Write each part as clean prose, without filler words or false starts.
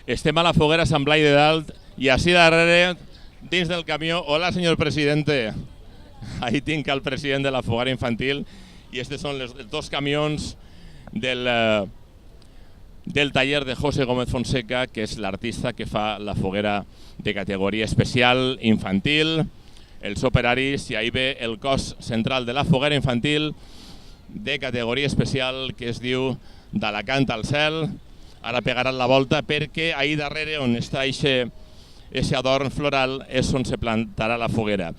Estem a la foguera Sant Blai de Dalt i així darrere, dins del camió, hola senyor presidente. Ahí tinc el president de la foguera infantil i estos són els dos camions del taller de José Gómez Fonseca, que és l'artista que fa la foguera de categoria especial infantil, els operaris, i ahí ve el cos central de la foguera infantil de categoria especial que es diu d'Alacant al cel. Ara pegaran la volta perquè ahí darrere on està aquest adorn floral és on se plantarà la foguera.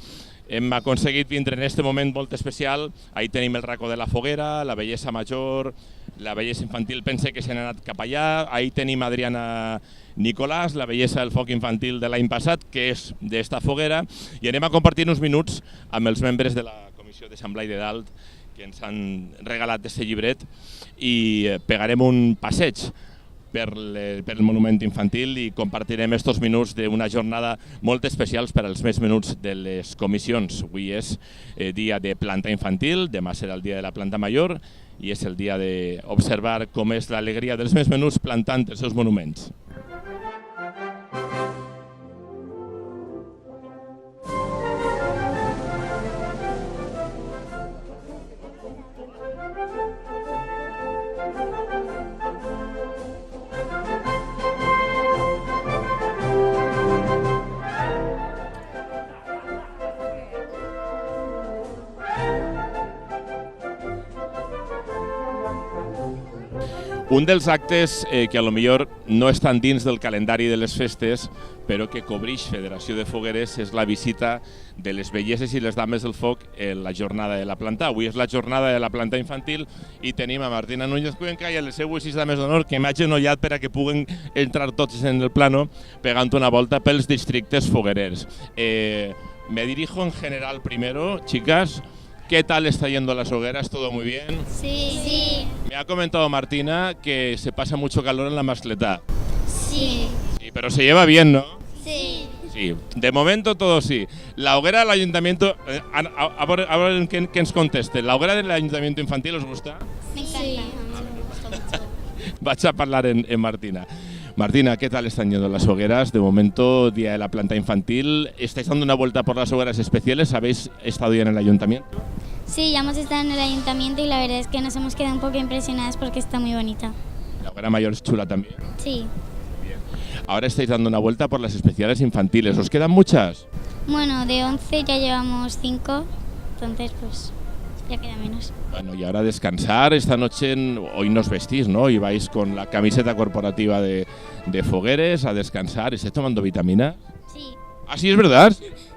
Hem aconseguit vindre en aquest moment molt especial. Ahí tenim el racó de la foguera, la bellesa major, la bellesa infantil, pense que s'han anat cap allà. Ahí tenim Adriana Nicolàs, la bellesa del foc infantil de l'any passat, que és d'esta foguera, i anem a compartir uns minuts amb els membres de la Comissió de Sant Blai de Dalt que ens han regalat aquest llibret i pegarem un passeig per el monument infantil i compartirem estos minuts d'una jornada molt especial per als més menuts de les comissions. Avui és dia de planta infantil, demà serà el dia de la planta major i és el dia d'observar com és l'alegria dels més menuts plantant els seus monuments. Un dels actes que potser no estan dins del calendari de les festes, però que cobreix Federació de Fogueres, és la visita de les belleses i les dames del foc en la jornada de la planta. Avui és la jornada de la planta infantil i tenim a Martina Núñez Cuenca i a les seues 6 dames d'honor que m'ha genollat per a que puguen entrar tots en el plano pegant una volta pels districtes foguerers. Me dirijo en general primero, chicas. ¿Qué tal está yendo las hogueras? ¿Todo muy bien? Sí. Sí. Me ha comentado Martina que se pasa mucho calor en la mascletá. Sí. Sí, pero se lleva bien, ¿no? Sí. Sí, de momento todo sí. La hoguera del ayuntamiento, a ver qué nos conteste. ¿La hoguera del ayuntamiento infantil os gusta? Me encanta. Sí. Me gusta mucho. Vaig a hablar en Martina. Martina, ¿qué tal están yendo las hogueras? De momento, día de la planta infantil. ¿Estáis dando una vuelta por las hogueras especiales? ¿Habéis estado ya en el ayuntamiento? Sí, ya hemos estado en el ayuntamiento y la verdad es que nos hemos quedado un poco impresionadas porque está muy bonita. La hoguera mayor es chula también. Sí. Bien. Ahora estáis dando una vuelta por las especiales infantiles. ¿Os quedan muchas? Bueno, de 11 ya llevamos 5, entonces pues ya queda menos. Bueno, y ahora descansar. Esta noche, hoy nos vestís, ¿no? Y vais con la camiseta corporativa de Fogueres a descansar. ¿Estáis tomando vitamina? Sí. ¿Ah, sí, es verdad?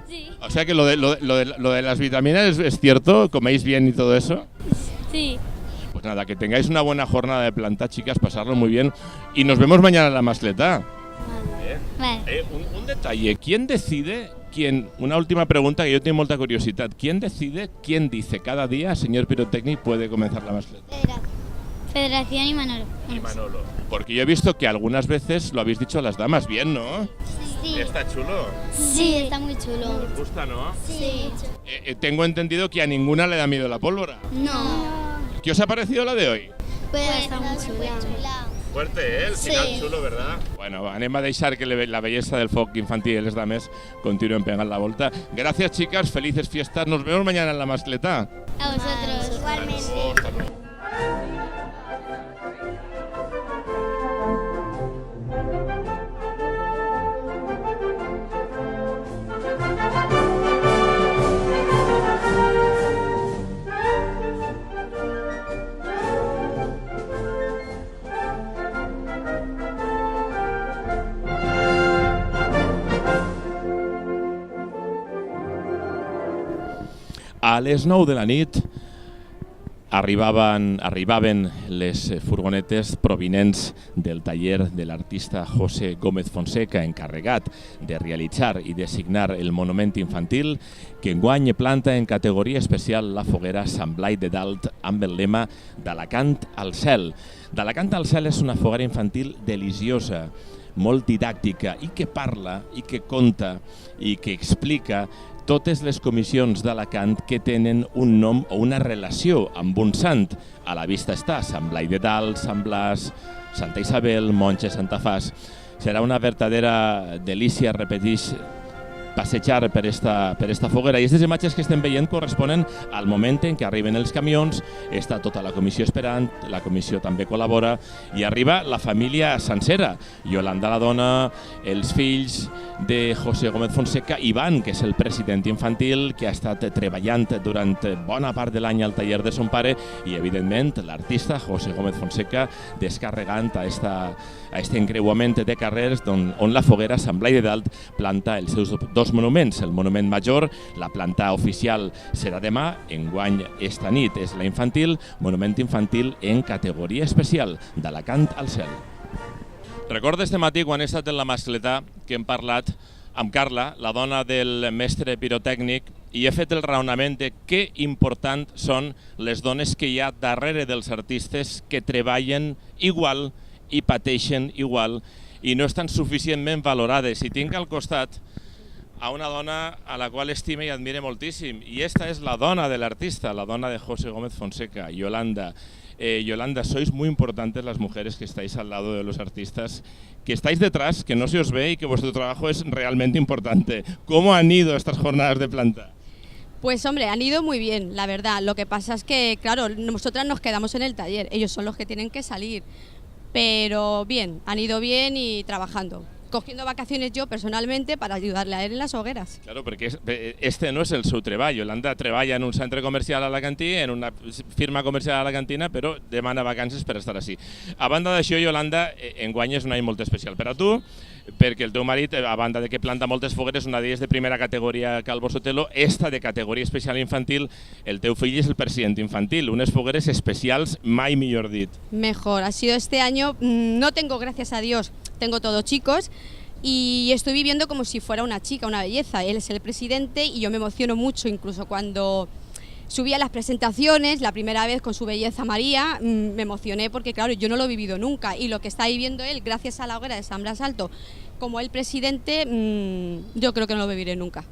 Sí. O sea que lo de las vitaminas es cierto, ¿coméis bien y todo eso? Sí. Pues nada, que tengáis una buena jornada de planta, chicas, pasarlo muy bien. Y nos vemos mañana en la mascletá. Vale. Un detalle, ¿quién decide, una última pregunta que yo tengo mucha curiosidad, quién dice cada día, señor pirotécnico, puede comenzar la mascletá? Federación y Manolo. Y Manolo. Porque yo he visto que algunas veces lo habéis dicho a las damas bien, ¿no? Sí. ¿Está chulo? Sí, está muy chulo. ¿Os gusta, no? Sí. Tengo entendido que a ninguna le da miedo la pólvora. No. ¿Qué os ha parecido la de hoy? Pues está muy chula. Fuerte, el final Sí. chulo, ¿verdad? Bueno, anem a deixar que la belleza del foc infantil y les dames continúen pegando la volta. Gracias, chicas, felices fiestas. Nos vemos mañana en la mascletá. A vosotros. Igualmente. Hasta luego. A les 9 de la nit arribaven les furgonetes provinents del taller de l'artista José Gómez Fonseca, encarregat de realitzar i de signar el monument infantil que enguany planta en categoria especial la foguera Sant Blai de Dalt amb el lema d'Alacant al cel. D'Alacant al cel és una foguera infantil deliciosa, molt didàctica i que parla i que conta i que explica totes les comissions d'Alacant que tenen un nom o una relació amb un sant. A la vista està Sant Blai de Dalt, Sant Blas, Santa Isabel, Monge, Santa Fas. Serà una verdadera delícia, repeteix, passejar per esta foguera, i aquestes imatges que estem veient corresponen al moment en què arriben els camions, està tota la comissió esperant, la comissió també col·labora i arriba la família sencera, Yolanda la dona, els fills de José Gómez Fonseca, Ivan, que és el president infantil, que ha estat treballant durant bona part de l'any al taller de son pare, i evidentment l'artista José Gómez Fonseca descarregant a este encreuament de carrers on la foguera Sant Blai de Dalt planta els seus dos monuments, el monument major, la planta oficial serà demà, enguany esta nit és la infantil, monument infantil en categoria especial, d'Alacant al cel. Recordo este matí quan he estat en la Mascletà que hem parlat amb Carla, la dona del mestre pirotècnic, i he fet el raonament de que important són les dones que hi ha darrere dels artistes que treballen igual i pateixen igual i no estan suficientment valorades. I tinc al costat a una dona a la qual estime i admire moltíssim, i esta és la dona de l'artista, la dona de José Gómez Fonseca, Yolanda. Yolanda, sois muy importantes las mujeres que estáis al lado de los artistas, que estáis detrás, que no se os ve y que vuestro trabajo es realmente importante. ¿Cómo han ido estas jornadas de planta? Pues hombre, han ido muy bien, la verdad. Lo que pasa es que, claro, nosotras nos quedamos en el taller, ellos son los que tienen que salir. Pero bien, han ido bien y trabajando. Cogiendo vacaciones yo personalmente para ayudarle a él en las hogueras. Claro, perquè este no és el seu treball. Yolanda treballa en un centre comercial alacantí, en una firma comercial alacantina, però demana vacances per estar així. A banda d'això, Yolanda, enguany és un any molt especial per a tu, perquè el teu marit, a banda de que planta moltes fogueres, una d'elles de primera categoria Calvo Sotelo, esta de categoria especial infantil, el teu fill és el president infantil, unes fogueres especials, mai millor dit. Mejor, ha sido este año, no tengo, gracias a Dios, tengo todos chicos y estoy viviendo como si fuera una chica, una belleza. Él es el presidente y yo me emociono mucho, incluso cuando subí a las presentaciones, la primera vez con su belleza María, me emocioné porque claro, yo no lo he vivido nunca y lo que está viviendo él, gracias a la hoguera de Sant Blas Alto, como el presidente, yo creo que no lo viviré nunca.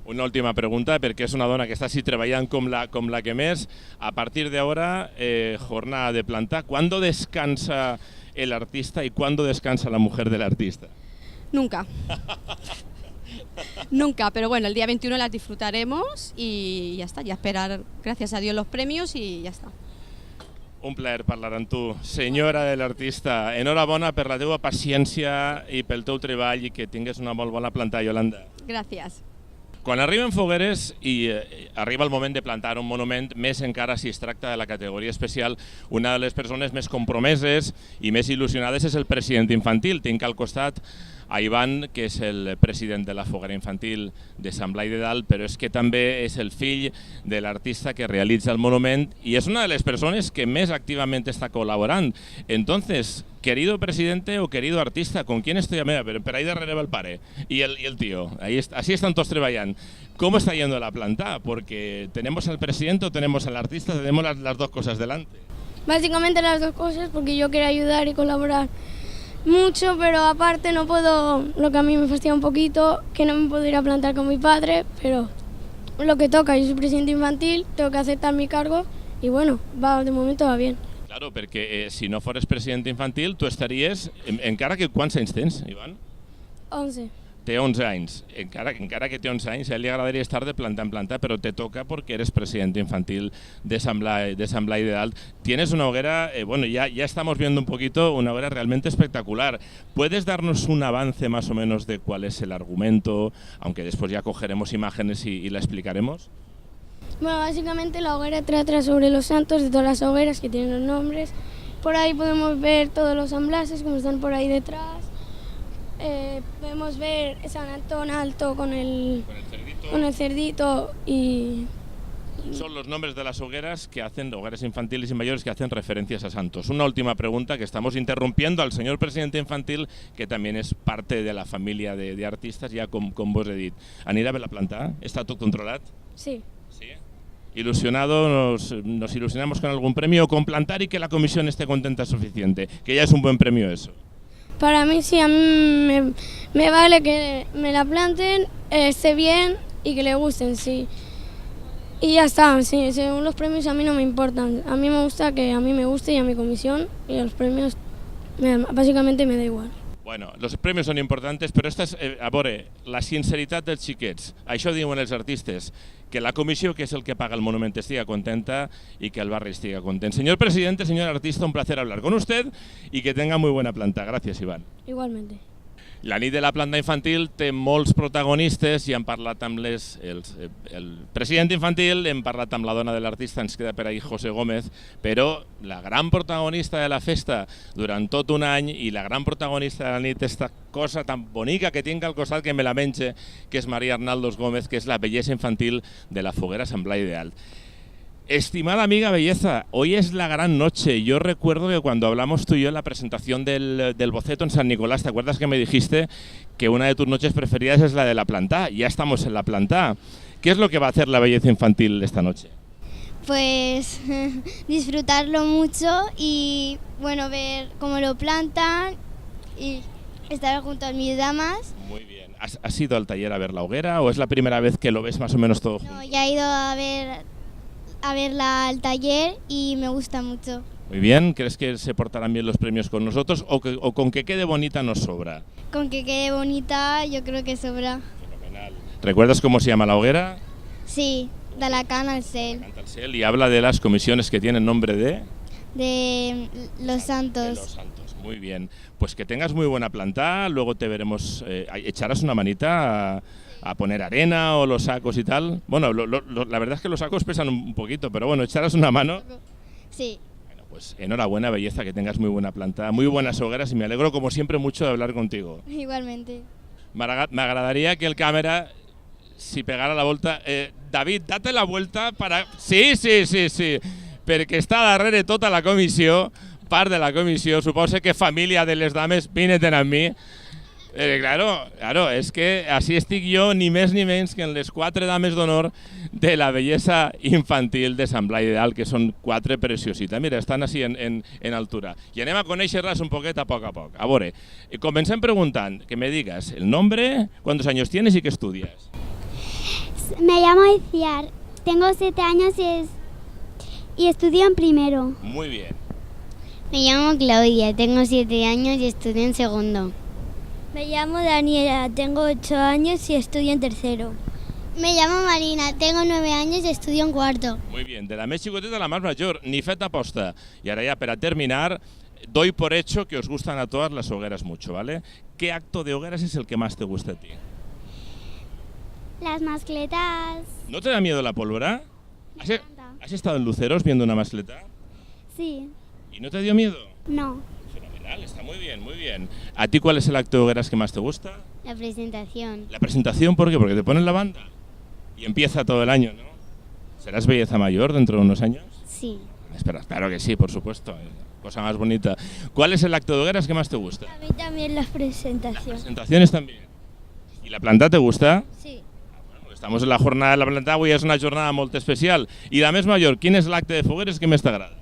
Una última pregunta, perquè és una dona que està així treballant com la que més. A partir d'ara, jornada de planta. ¿Cuándo descansa el artista y cuándo descansa la mujer del artista? Nunca. Nunca, pero bueno, el día 21 las disfrutaremos y ya está, ya esperar, gracias a Dios, los premios y ya está. Un plaer parlar amb tu, senyora de l'artista. Enhorabona per la teva paciència i pel teu treball i que tingues una molt bona planta, Yolanda. Gracias. Quan arriben fogueres i arriba el moment de plantar un monument, més encara si es tracta de la categoria especial, una de les persones més compromeses i més il·lusionades és el president infantil. Tinc al costat a Ivan, que és el president de la foguera infantil de Sant Blai de Dalt, però és que també és el fill de l'artista que realitza el monument i és una de les persones que més activament està col·laborant. Entonces, querido presidente o querido artista, ¿con quién estoy? Pero ahí darrere va el pare y el tío. Así están todos trabajando. ¿Cómo está yendo la planta? Porque tenemos al presidente o tenemos al artista, tenemos las dos cosas delante. Básicamente las dos cosas, porque yo quiero ayudar y colaborar mucho, pero aparte no puedo, lo que a mí me fastidia un poquito, que no me puedo ir a plantar con mi padre, pero lo que toca, yo soy presidente infantil, tengo que aceptar mi cargo y bueno, de momento va bien. Claro, perquè si no fores president infantil, tu estaries... Encara que quants anys tens, Ivan? 11. Té 11 anys. Encara que té 11 anys, a ell li agradaria estar de planta en planta, però te toca perquè eres president infantil de Sant Blai de Dalt. Tienes una hoguera, bueno, ya estamos viendo un poquito, una hoguera realmente espectacular. ¿Puedes darnos un avance más o menos de cuál es el argumento, aunque después ya cogeremos imágenes y la explicaremos? Bueno, básicamente la hoguera trata sobre los santos de todas las hogueras que tienen los nombres. Por ahí podemos ver todos los San Blases como están por ahí detrás. Podemos ver San Antón Alto con el cerdito y... Son los nombres de las hogueras que hacen, hogueras infantiles y mayores que hacen referencias a santos. Una última pregunta, que estamos interrumpiendo al señor presidente infantil, que también es parte de la familia de artistas, ja com vos he dit. Anirà bé la planta? Està tot controlat? Sí. ¿Sí? Ilusionado, nos ilusionamos con algún premio o con plantar y que la comisión esté contenta es suficiente, que ya es un buen premio eso. Para mí sí, a mí me vale que me la planten, esté bien y que le gusten, sí. Y ya está, sí, según los premios a mí no me importan. A mí me gusta que a mí me guste y a mi comisión, y a los premios bàsicament me da igual. Bueno, los premios són importants, però esta és, a veure, la sinceritat dels xiquets. Això diuen els artistes, que la comissió, que és el que paga el monument, estiga contenta y que el barri estiga content. Señor presidente, señor artista, un placer hablar con usted y que tenga muy buena planta. Gracias, Iván. Igualmente. La nit de la planta infantil té molts protagonistes i hem parlat amb el president infantil, hem parlat amb la dona de l'artista, ens queda per ahí José Gómez, però la gran protagonista de la festa durant tot un any i la gran protagonista de la nit, esta cosa tan bonica que tinc al costat que me la menja, que és María Arnaldos Gómez, que és la bellesa infantil de la Foguera Sant Blai de Alt. Estimada amiga Belleza, hoy es la gran noche. Yo recuerdo que cuando hablamos tú y yo en la presentación del boceto en San Nicolás, ¿te acuerdas que me dijiste que una de tus noches preferidas es la de la planta? Ya estamos en la planta. ¿Qué es lo que va a hacer la belleza infantil esta noche? Pues disfrutarlo mucho y bueno, ver cómo lo plantan y estar junto a mis damas. Muy bien. ¿Has ido al taller a ver la hoguera o es la primera vez que lo ves más o menos todo junto? No, ya he ido a verla al taller y me gusta mucho. Muy bien, ¿crees que se portarán bien los premios con nosotros o con que quede bonita nos sobra? Con que quede bonita yo creo que sobra. Fenomenal. ¿Recuerdas cómo se llama la hoguera? Sí, de la Cana al Cel. Canta el Cel y habla de las comisiones que tienen nombre de los Santos. De los Santos, muy bien. Pues que tengas muy buena planta, luego te veremos, echarás una manita a poner arena o los sacos y tal. Bueno, la verdad es que los sacos pesan un poquito, pero bueno, echarás una mano. Sí. Bueno, pues enhorabuena, Belleza, que tengas muy buena planta, muy buenas hogueras y me alegro como siempre mucho de hablar contigo. Igualmente. Me agradaría que el cámara, si pegara la vuelta... David, date la vuelta para... Sí, perquè està darrere tota la comissió, part de la comissió, suposa que família de les dames vinen amb mi. Claro, es que así estic jo ni més ni menys que en les 4 dames d'honor de la bellesa infantil de Sant Blai de Alt, que són 4 preciositas. Mira, estan així en altura. I anem a conèixer-les un poquet a poc. A veure, comencem preguntant, que me digas el nombre, cuántos años tienes y qué estudias. Me llamo Iciar, tengo 7 años y estudio en primero. Muy bien. Me llamo Claudia, tengo 7 años y estudio en segundo. Me llamo Daniela, tengo 8 años y estudio en tercero. Me llamo Marina, tengo 9 años y estudio en cuarto. Muy bien, de la més xicoteta a la más mayor, ni feta aposta. Y ahora ya para terminar, doy por hecho que os gustan a todas las hogueras mucho, ¿vale? ¿Qué acto de hogueras es el que más te gusta a ti? Las mascletas. ¿No te da miedo la pólvora? Me encanta. ¿Has estado en Luceros viendo una mascleta? Sí. ¿Y no te dio miedo? No. Fenomenal, está muy bien, muy bien. ¿A ti cuál es el acto de hogueras que más te gusta? La presentación. La presentación, ¿por qué? Porque te ponen la banda y empieza todo el año, ¿no? ¿Serás belleza mayor dentro de unos años? Sí. Espera, claro que sí, por supuesto. Cosa más bonita. ¿Cuál es el acto de hogueras que más te gusta? A mí también las Las presentaciones. presentaciones también. ¿Y la planta te gusta? Sí. Bueno, estamos en la jornada de la planta, avui és una jornada molt especial. I la més major, quin és l'acte de fogueres que més t'agrada?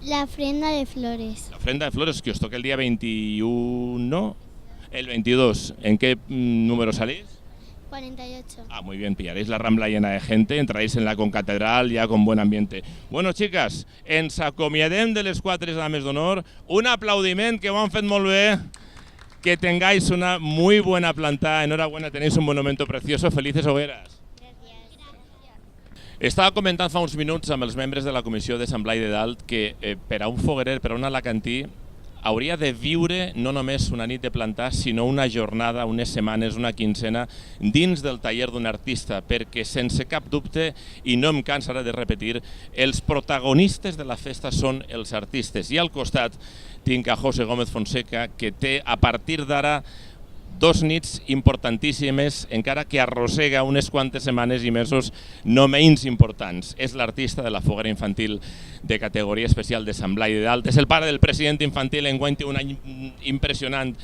La ofrenda de flores. La ofrenda de flores, que os toca el día 21, ¿no? El 22. ¿En qué número salís? 48. Ah, muy bien, pillaréis la Rambla llena de gente, entraréis en la concatedral ya con buen ambiente. Bueno, chicas, ens acomiadem de les 4 dames d'honor. Un aplaudiment, que ho han fet molt bé. Que tengáis una muy buena planta. Enhorabuena, tenéis un monumento precioso. Felices hogueras. Estava comentant fa uns minuts amb els membres de la comissió de Sant Blai de Dalt que per a un foguerer, per a un alacantí, hauria de viure no només una nit de plantar, sinó una jornada, unes setmanes, una quincena dins del taller d'un artista, perquè sense cap dubte, i no em cansaré de repetir, els protagonistes de la festa són els artistes. I al costat tinc a José Gómez Fonseca, que té a partir d'ara 2 nits importantíssimes, encara que arrossega unes quantes setmanes i mesos no menys importants. És l'artista de la foguera infantil de categoria especial de Sant Blai de Dalt. És el pare del president infantil, enguany té un any impresionant.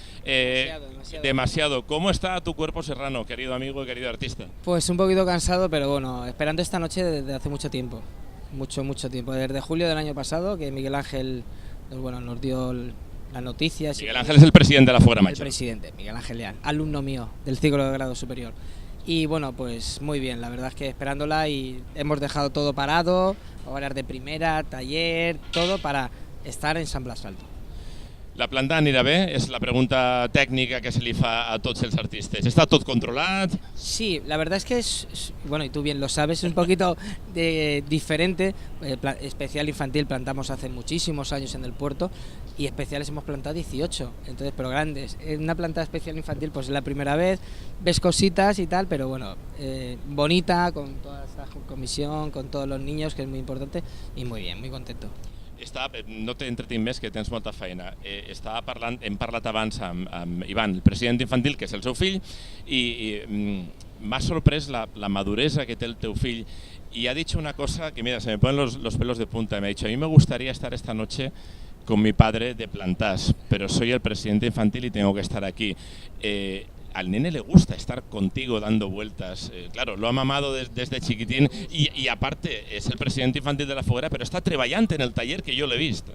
Demasiado. ¿Cómo está tu cuerpo serrano, querido amigo y querido artista? Pues un poquito cansado, pero bueno, esperando esta noche desde hace mucho tiempo. Mucho tiempo. Desde julio del año pasado, que Miguel Ángel nos dio las noticias. Miguel Ángel es el presidente de la Foguera Mayor. El presidente, Miguel Ángel Leal, alumno mío del ciclo de grado superior. Y bueno, pues muy bien, la verdad es que esperándola, y hemos dejado todo parado, horas de primera, taller, todo para estar en Sant Blas Alto. La planta anirà bé? És la pregunta tècnica que se li fa a tots els artistes. ¿Està tot controlat? Sí, la verdad es que bueno, y tú bien lo sabes, es un poquito diferente. Especial infantil plantamos hace muchísimos años en el puerto, y especiales hemos plantado 18, entonces, pero grandes. En una planta especial infantil pues es la primera vez, ves cositas y tal, pero bueno, bonita, con toda esta comisión, con todos los niños, que es muy importante, y muy bien, muy contento. No t'he entretinc més, que tens molta feina. Hem parlat abans amb Ivan, el president infantil, que és el seu fill, i m'ha sorprès la maduresa que té el teu fill, y ha dicho una cosa que, mira, se me ponen los pelos de punta. Me ha dicho: a mí me gustaría estar esta noche con mi padre de plantas, pero soy el presidente infantil y tengo que estar aquí. Al nene le gusta estar contigo dando vueltas. Claro, lo ha mamado desde chiquitín, y aparte es el presidente infantil de la foguera, pero está treballant en el taller, que yo lo he visto.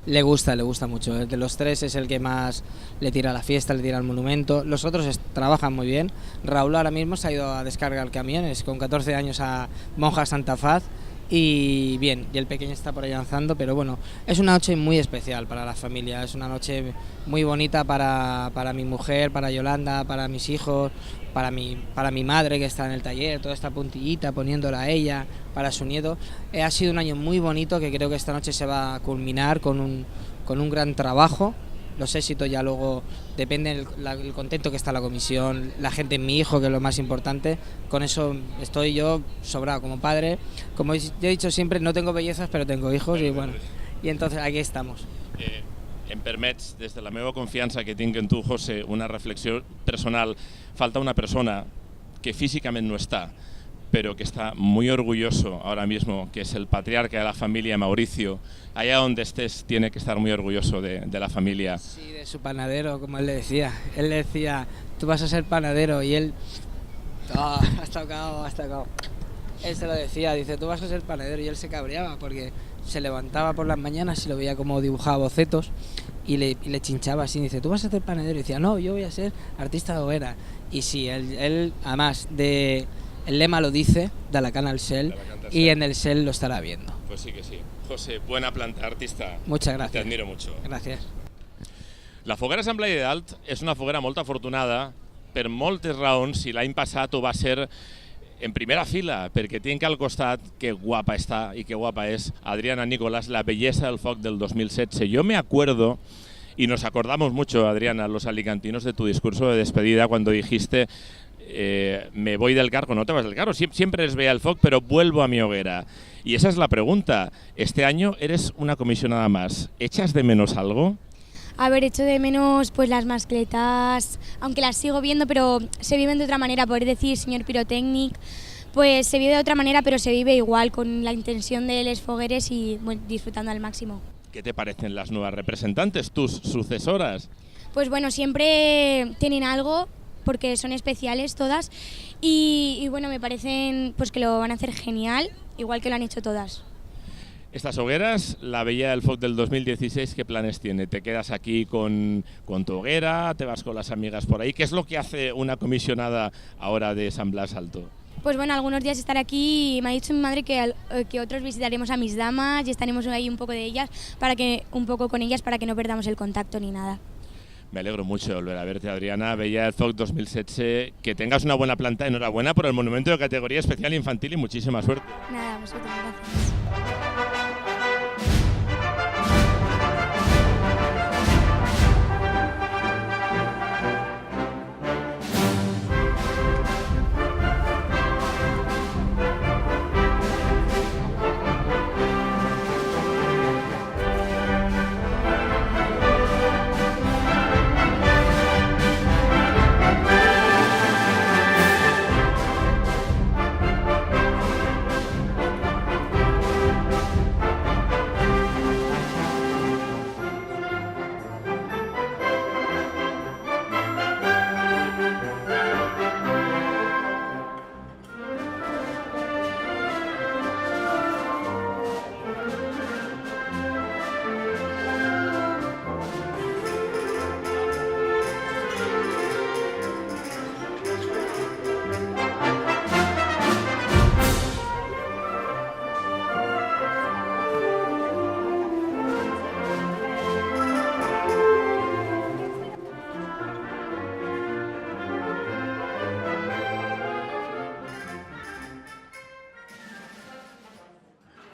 Le gusta mucho. De los tres es el que más le tira a la fiesta, le tira al monumento. Los otros trabajan muy bien. Raúl ahora mismo se ha ido a descargar camiones con 14 años a Monja Santa Faz, y bien, y el pequeño está por ahí avanzando, pero bueno, es una noche muy especial para la familia, es una noche muy bonita para mi mujer, para Yolanda, para mis hijos, para mi madre, que está en el taller, toda esta puntillita poniéndola a ella, para su nieto. Ha sido un año muy bonito, que creo que esta noche se va a culminar con un gran trabajo. Los éxitos ya luego dependen del contento que está la comisión, la gente, mi hijo, que es lo más importante. Con eso estoy yo sobrado como padre. Como yo he dicho siempre, no tengo bellezas, pero tengo hijos, y bueno, y entonces aquí estamos. Em permets, des de la meva confiança que tinc en tu, José, una reflexió personal. Falta una persona que físicament no está, pero que está muy orgulloso ahora mismo, que es el patriarca de la familia, Mauricio. Allá donde estés, tiene que estar muy orgulloso de la familia. Sí, de su panadero, como él le decía. Él le decía: tú vas a ser panadero, y él... has tocado. Él se lo decía, dice: tú vas a ser panadero, y él se cabreaba porque se levantaba por las mañanas y lo veía como dibujaba bocetos, y le chinchaba así, dice: tú vas a ser panadero, y decía: no, yo voy a ser artista de hoguera. Y sí, él además el lema lo dice, de la cana al cel, y en el cel lo estará viendo. Pues sí que sí. José, buena planta, artista. Muchas gracias. Te admiro mucho. Gracias. La foguera Sant Blai de Dalt és una foguera molt afortunada per moltes raons, i l'any passat ho va ser en primera fila, perquè tinc al costat, que guapa està i que guapa és, Adriana Nicolás, la belleza del foc del 2016. Yo me acuerdo, y nos acordamos mucho, Adriana, los alicantinos, de tu discurso de despedida cuando dijiste: me voy del cargo. No te vas del cargo, siempre les veía el foc, pero vuelvo a mi hoguera. Y esa es la pregunta. Este año eres una comisionada más. ¿Echas de menos algo? A ver, echo de menos pues las mascletas, aunque las sigo viendo, pero se viven de otra manera. Poder decir señor Pirotécnic, pues se vive de otra manera, pero se vive igual, con la intención de los fogueres y bueno, disfrutando al máximo. ¿Qué te parecen las nuevas representantes, tus sucesoras? Pues bueno, siempre tienen algo, porque son especiales todas, y bueno, me parecen pues que lo van a hacer genial, igual que lo han hecho todas. Estas hogueras, la Bella del Foc del 2016, ¿qué planes tiene? ¿Te quedas aquí con tu hoguera? ¿Te vas con las amigas por ahí? ¿Qué es lo que hace una comisionada ahora de Sant Blas Alto? Pues bueno, algunos días estar aquí, y me ha dicho mi madre que otros visitaremos a mis damas y estaremos ahí un poco con ellas para que no perdamos el contacto ni nada. Me alegro mucho de volver a verte, Adriana. Bella del Foc 2016, que tengas una buena planta. Enhorabuena por el monumento de categoría especial infantil y muchísima suerte. Nada, vosotros, gracias.